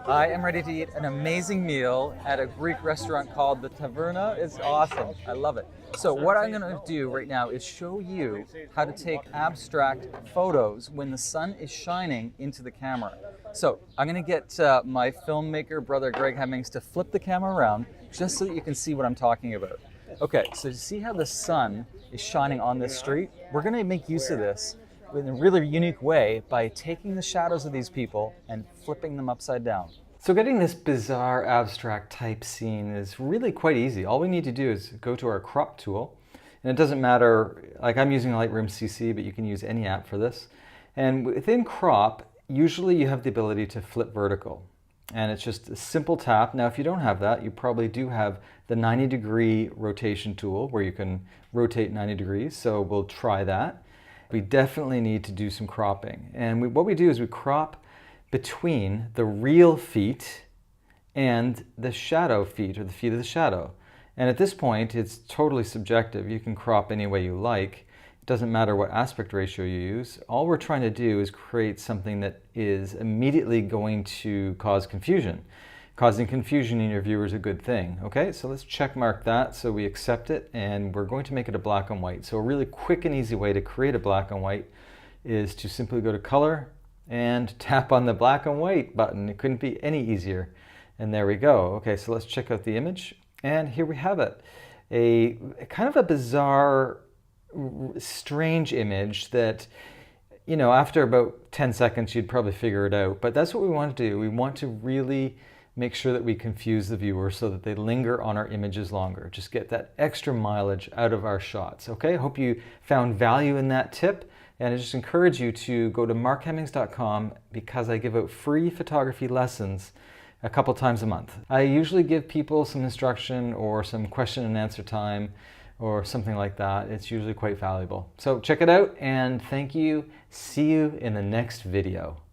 I am ready to eat an amazing meal at a Greek restaurant called the Taverna. It's awesome. I love it. So what I'm going to do right now is show you how to take abstract photos when the sun is shining into the camera. So I'm going to get my filmmaker brother Greg Hemmings to flip the camera around just so that you can see what I'm talking about. Okay, so you see how the sun is shining on this street? We're going to make use of this in a really unique way by taking the shadows of these people and flipping them upside down. So getting this bizarre abstract type scene is really quite easy. All we need to do is go to our crop tool, and it doesn't matter, like I'm using Lightroom CC, but you can use any app for this. And within crop, usually you have the ability to flip vertical. And it's just a simple tap. Now, if you don't have that, you probably do have the 90-degree rotation tool where you can rotate 90 degrees. So we'll try that. We definitely need to do some cropping. And what we do is we crop between the real feet and the shadow feet, or the feet of the shadow. And at this point, it's totally subjective. You can crop any way you like. It doesn't matter what aspect ratio you use. All we're trying to do is create something that is immediately going to cause confusion. Causing confusion in your viewer is a good thing. Okay, so let's check mark that so we accept it, and we're going to make it a black and white. So a really quick and easy way to create a black and white is to simply go to color and tap on the black and white button. It couldn't be any easier. And there we go. Okay, so let's check out the image, and here we have it. A kind of a bizarre, strange image that, you know, after about 10 seconds you'd probably figure it out. But that's what we want to do. We want to really make sure that we confuse the viewer so that they linger on our images longer. Just get that extra mileage out of our shots. Okay, hope you found value in that tip, and I just encourage you to go to markhemmings.com because I give out free photography lessons a couple times a month. I usually give people some instruction or some question and answer time or something like that. It's usually quite valuable. So check it out, and thank you. See you in the next video.